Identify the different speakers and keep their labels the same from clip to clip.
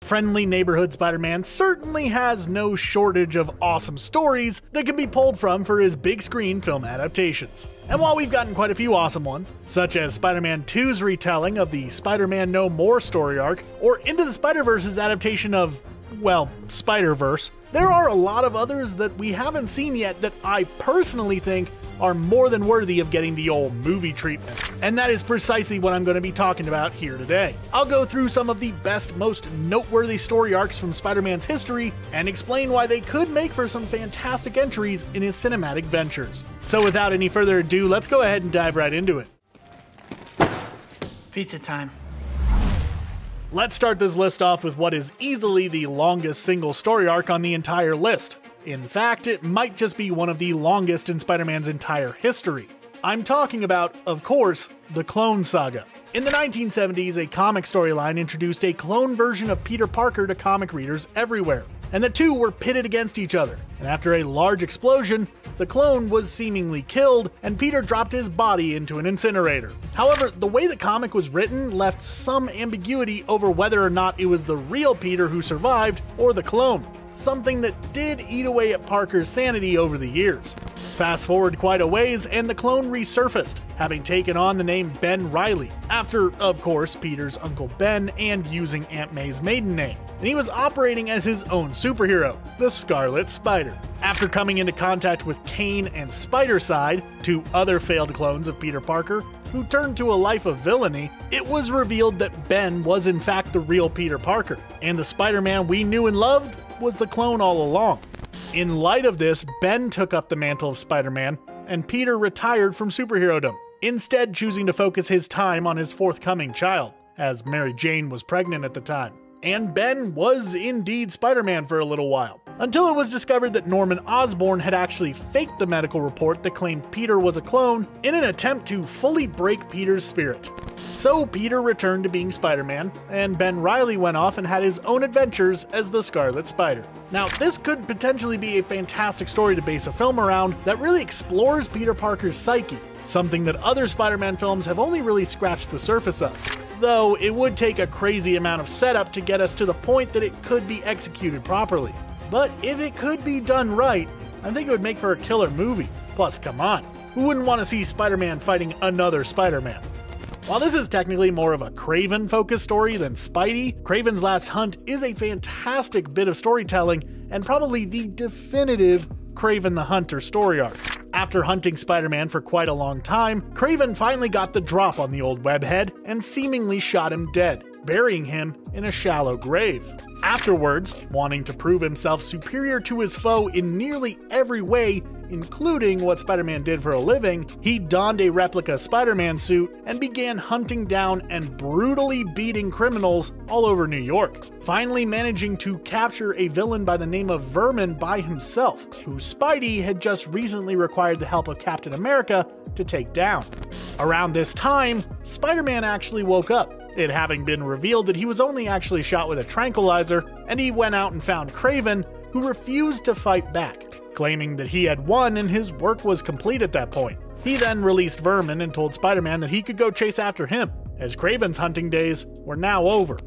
Speaker 1: Friendly neighborhood Spider-Man certainly has no shortage of awesome stories that can be pulled from for his big screen film adaptations. And while we've gotten quite a few awesome ones, such as Spider-Man 2's retelling of the Spider-Man No More story arc, or Into the Spider-Verse's adaptation of, well, Spider-Verse, there are a lot of others that we haven't seen yet that I personally think are more than worthy of getting the old movie treatment. And that is precisely what I'm going to be talking about here today. I'll go through some of the best, most noteworthy story arcs from Spider-Man's history and explain why they could make for some fantastic entries in his cinematic ventures. So without any further ado, let's go ahead and dive right into it.
Speaker 2: Pizza time.
Speaker 1: Let's start this list off with what is easily the longest single story arc on the entire list. In fact, it might just be one of the longest in Spider-Man's entire history. I'm talking about, of course, the Clone Saga. In the 1970s, a comic storyline introduced a clone version of Peter Parker to comic readers everywhere, and the two were pitted against each other, and after a large explosion, the clone was seemingly killed, and Peter dropped his body into an incinerator. However, the way the comic was written left some ambiguity over whether or not it was the real Peter who survived, or the clone. Something that did eat away at Parker's sanity over the years. Fast forward quite a ways, and the clone resurfaced, having taken on the name Ben Reilly, after, of course, Peter's Uncle Ben and using Aunt May's maiden name. And he was operating as his own superhero, the Scarlet Spider. After coming into contact with Kane and Spider-Side, two other failed clones of Peter Parker, who turned to a life of villainy, it was revealed that Ben was in fact the real Peter Parker, and the Spider-Man we knew and loved was the clone all along. In light of this, Ben took up the mantle of Spider-Man, and Peter retired from superherodom, instead choosing to focus his time on his forthcoming child, as Mary Jane was pregnant at the time. And Ben was indeed Spider-Man for a little while, until it was discovered that Norman Osborn had actually faked the medical report that claimed Peter was a clone in an attempt to fully break Peter's spirit. So Peter returned to being Spider-Man, and Ben Reilly went off and had his own adventures as the Scarlet Spider. Now, this could potentially be a fantastic story to base a film around that really explores Peter Parker's psyche, something that other Spider-Man films have only really scratched the surface of. Though it would take a crazy amount of setup to get us to the point that it could be executed properly. But if it could be done right, I think it would make for a killer movie. Plus, come on, who wouldn't want to see Spider-Man fighting another Spider-Man? While this is technically more of a Kraven-focused story than Spidey, Kraven's Last Hunt is a fantastic bit of storytelling and probably the definitive Kraven the Hunter story arc. After hunting Spider-Man for quite a long time, Kraven finally got the drop on the old webhead and seemingly shot him dead, burying him in a shallow grave. Afterwards, wanting to prove himself superior to his foe in nearly every way, including what Spider-Man did for a living, he donned a replica Spider-Man suit and began hunting down and brutally beating criminals all over New York, finally managing to capture a villain by the name of Vermin by himself, who Spidey had just recently required the help of Captain America to take down. Around this time, Spider-Man actually woke up, it having been revealed that he was only actually shot with a tranquilizer, and he went out and found Kraven, who refused to fight back, claiming that he had won and his work was complete at that point. He then released Vermin and told Spider-Man that he could go chase after him, as Kraven's hunting days were now over.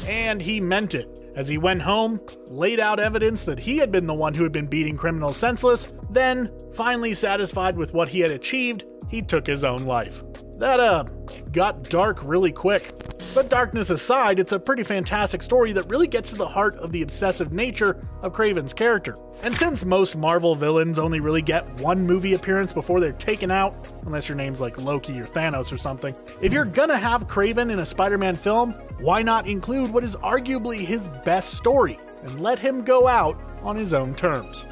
Speaker 1: And he meant it, as he went home, laid out evidence that he had been the one who had been beating criminals senseless, then, finally satisfied with what he had achieved, he took his own life. That, got dark really quick. But darkness aside, it's a pretty fantastic story that really gets to the heart of the obsessive nature of Kraven's character. And since most Marvel villains only really get one movie appearance before they're taken out, unless your name's like Loki or Thanos or something, if you're gonna have Kraven in a Spider-Man film, why not include what is arguably his best story, and let him go out on his own terms?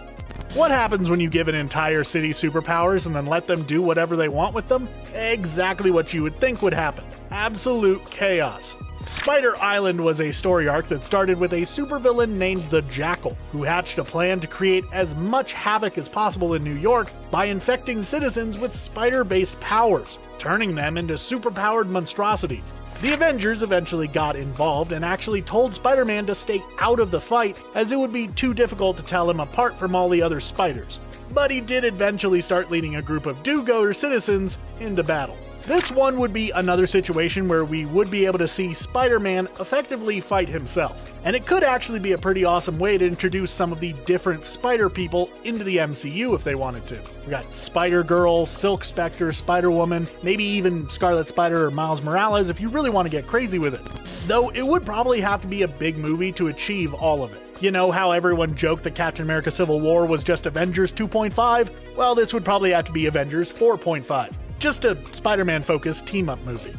Speaker 1: What happens when you give an entire city superpowers and then let them do whatever they want with them? Exactly what you would think would happen. Absolute chaos. Spider Island was a story arc that started with a supervillain named the Jackal, who hatched a plan to create as much havoc as possible in New York by infecting citizens with spider-based powers, turning them into superpowered monstrosities. The Avengers eventually got involved and actually told Spider-Man to stay out of the fight, as it would be too difficult to tell him apart from all the other spiders. But he did eventually start leading a group of do-gooder citizens into battle. This one would be another situation where we would be able to see Spider-Man effectively fight himself. And it could actually be a pretty awesome way to introduce some of the different Spider people into the MCU if they wanted to. We got Spider-Girl, Silk Spectre, Spider-Woman, maybe even Scarlet Spider or Miles Morales if you really want to get crazy with it. Though it would probably have to be a big movie to achieve all of it. You know how everyone joked that Captain America Civil War was just Avengers 2.5? Well, this would probably have to be Avengers 4.5. Just a Spider-Man focused team-up movie.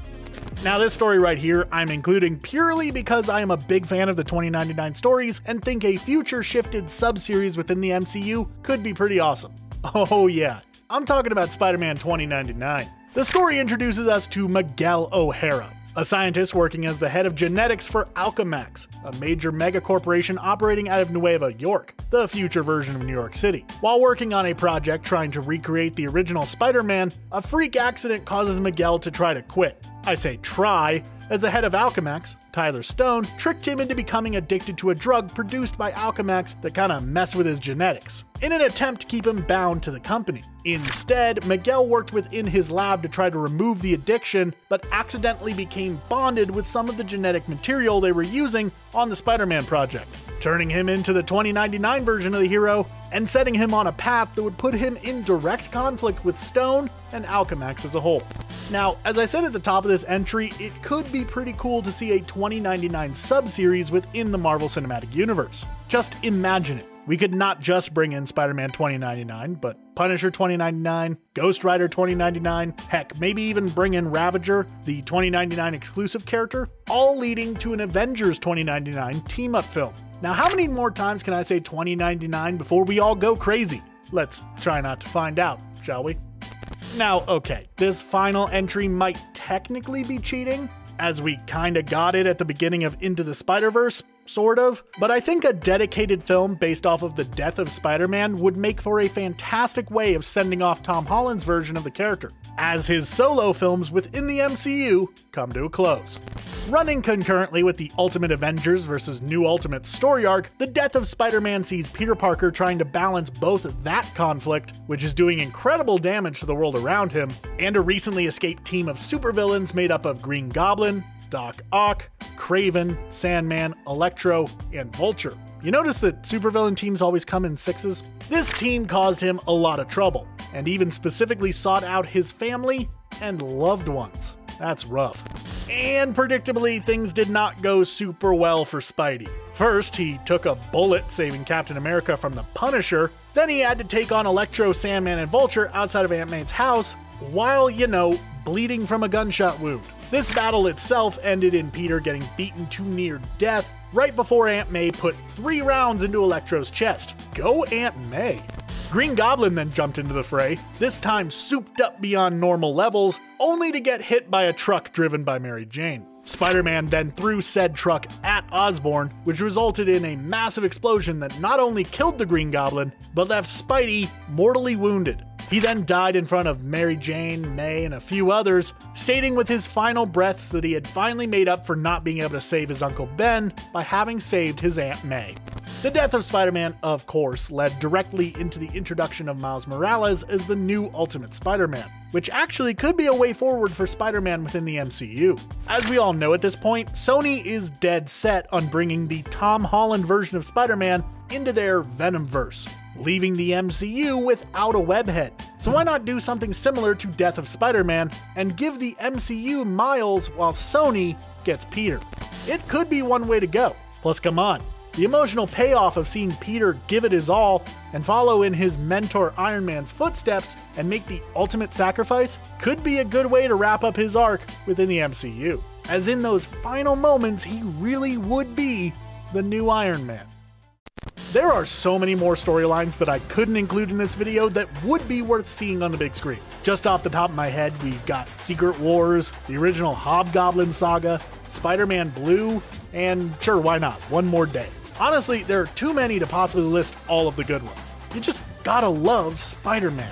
Speaker 1: Now this story right here I'm including purely because I am a big fan of the 2099 stories and think a future shifted sub-series within the MCU could be pretty awesome. Oh yeah, I'm talking about Spider-Man 2099. The story introduces us to Miguel O'Hara, a scientist working as the head of genetics for Alchemax, a major megacorporation operating out of Nueva York, the future version of New York City. While working on a project trying to recreate the original Spider-Man, a freak accident causes Miguel to try to quit. I say try, as the head of Alchemax, Tyler Stone, tricked him into becoming addicted to a drug produced by Alchemax that kinda messed with his genetics, in an attempt to keep him bound to the company. Instead, Miguel worked within his lab to try to remove the addiction, but accidentally became bonded with some of the genetic material they were using on the Spider-Man project, turning him into the 2099 version of the hero and setting him on a path that would put him in direct conflict with Stone and Alchemax as a whole. Now, as I said at the top of this entry, it could be pretty cool to see a 2099 sub-series within the Marvel Cinematic Universe. Just imagine it. We could not just bring in Spider-Man 2099, but Punisher 2099, Ghost Rider 2099, heck, maybe even bring in Ravager, the 2099 exclusive character, all leading to an Avengers 2099 team-up film. Now, how many more times can I say 2099 before we all go crazy? Let's try not to find out, shall we? Now, okay, this final entry might technically be cheating, as we kinda got it at the beginning of Into the Spider-Verse, sort of, but I think a dedicated film based off of the death of Spider-Man would make for a fantastic way of sending off Tom Holland's version of the character, as his solo films within the MCU come to a close. Running concurrently with the Ultimate Avengers vs. New Ultimate story arc, the death of Spider-Man sees Peter Parker trying to balance both that conflict, which is doing incredible damage to the world around him, and a recently escaped team of supervillains made up of Green Goblin, Doc Ock, Kraven, Sandman, Electro, and Vulture. You notice that supervillain teams always come in sixes? This team caused him a lot of trouble, and even specifically sought out his family and loved ones. That's rough. And predictably, things did not go super well for Spidey. First, he took a bullet saving Captain America from the Punisher, then he had to take on Electro, Sandman, and Vulture outside of Aunt May's house, while, you know, bleeding from a gunshot wound. This battle itself ended in Peter getting beaten to near death right before Aunt May put 3 rounds into Electro's chest. Go Aunt May! Green Goblin then jumped into the fray, this time souped up beyond normal levels, only to get hit by a truck driven by Mary Jane. Spider-Man then threw said truck at Osborn, which resulted in a massive explosion that not only killed the Green Goblin, but left Spidey mortally wounded. He then died in front of Mary Jane, May, and a few others, stating with his final breaths that he had finally made up for not being able to save his Uncle Ben by having saved his Aunt May. The death of Spider-Man, of course, led directly into the introduction of Miles Morales as the new Ultimate Spider-Man, which actually could be a way forward for Spider-Man within the MCU. As we all know at this point, Sony is dead set on bringing the Tom Holland version of Spider-Man into their Venomverse, leaving the MCU without a webhead. So why not do something similar to Death of Spider-Man and give the MCU Miles while Sony gets Peter? It could be one way to go. Plus, come on, the emotional payoff of seeing Peter give it his all and follow in his mentor Iron Man's footsteps and make the ultimate sacrifice could be a good way to wrap up his arc within the MCU. As in those final moments, he really would be the new Iron Man. There are so many more storylines that I couldn't include in this video that would be worth seeing on the big screen. Just off the top of my head, we've got Secret Wars, the original Hobgoblin saga, Spider-Man Blue, and sure, why not, One More Day. Honestly, there are too many to possibly list all of the good ones. You just gotta love Spider-Man.